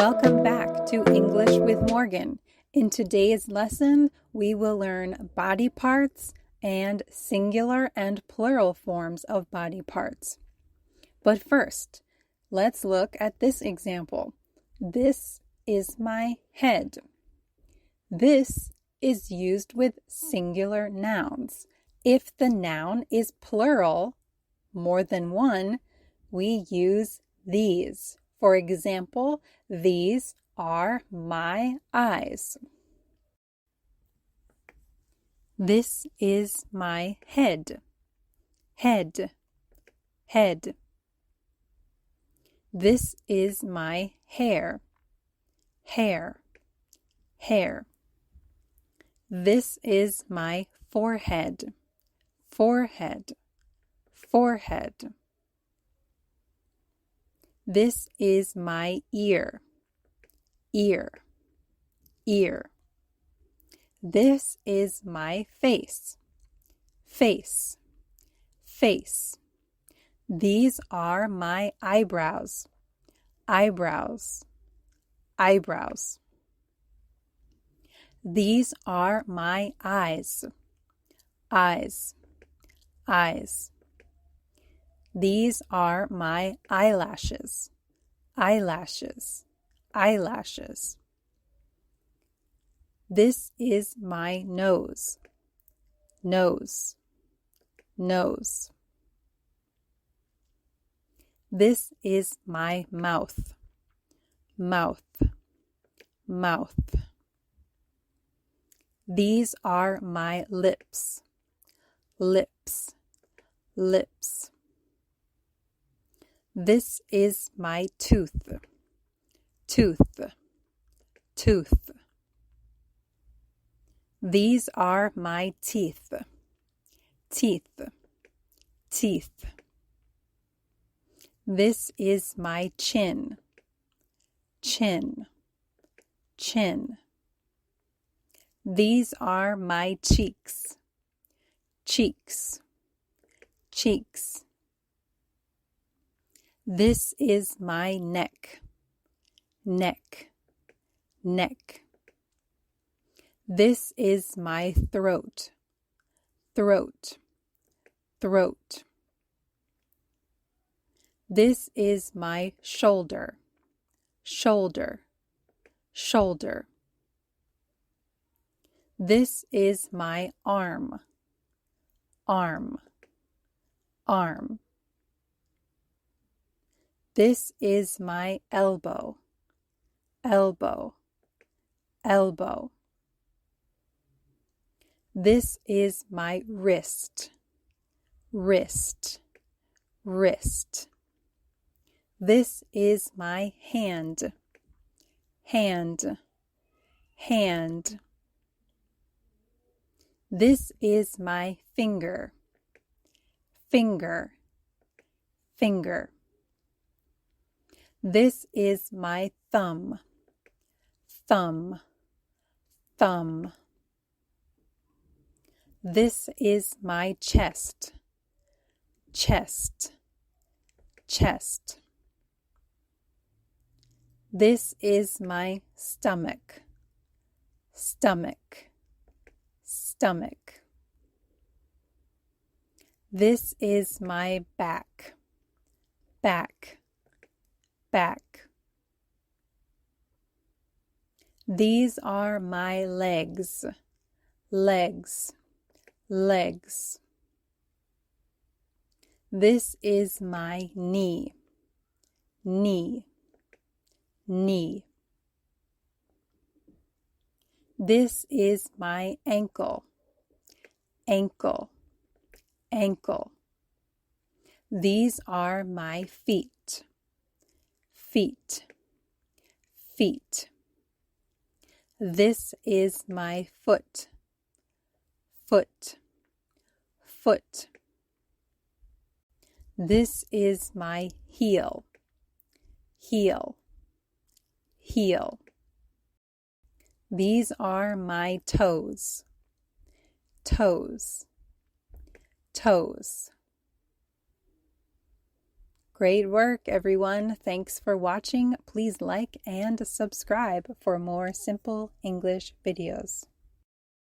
Welcome back to English with Morgan. In today's lesson, we will learn body parts and singular and plural forms of body parts. But first, let's look at this example. This is my head. This is used with singular nouns. If the noun is plural, more than one, we use these. For example, these are my eyes. This is my head. Head, head. This is my hair. Hair, hair. This is my forehead. Forehead, forehead. This is my ear. Ear, ear. This is my face. Face, face. These are my eyebrows. Eyebrows, eyebrows. These are my eyes. Eyes, eyes. These are my eyelashes. Eyelashes, eyelashes. This is my nose. Nose, nose. This is my mouth. Mouth, mouth. These are my lips. Lips, lips. This is my tooth. Tooth, tooth. These are my teeth. Teeth, teeth. This is my chin. Chin, chin. These are my cheeks. Cheeks, cheeks. This is my neck. Neck, neck. This is my throat. Throat, throat. This is my shoulder. Shoulder, shoulder. This is my arm. Arm, arm. This is my elbow. Elbow, elbow. This is my wrist. Wrist, wrist. This is my hand. Hand, hand. This is my finger. Finger, finger. This is my thumb. Thumb, thumb. This is my chest. Chest, chest. This is my stomach. Stomach, stomach. This is my back. Back, back. These are my legs. Legs, legs. This is my knee. Knee, knee. This is my ankle. Ankle, ankle. These are my feet. Feet, feet. This is my foot. Foot, foot. This is my heel. Heel, heel. These are my toes. Toes, toes. Great work, everyone. Thanks for watching. Please like and subscribe for more simple English videos.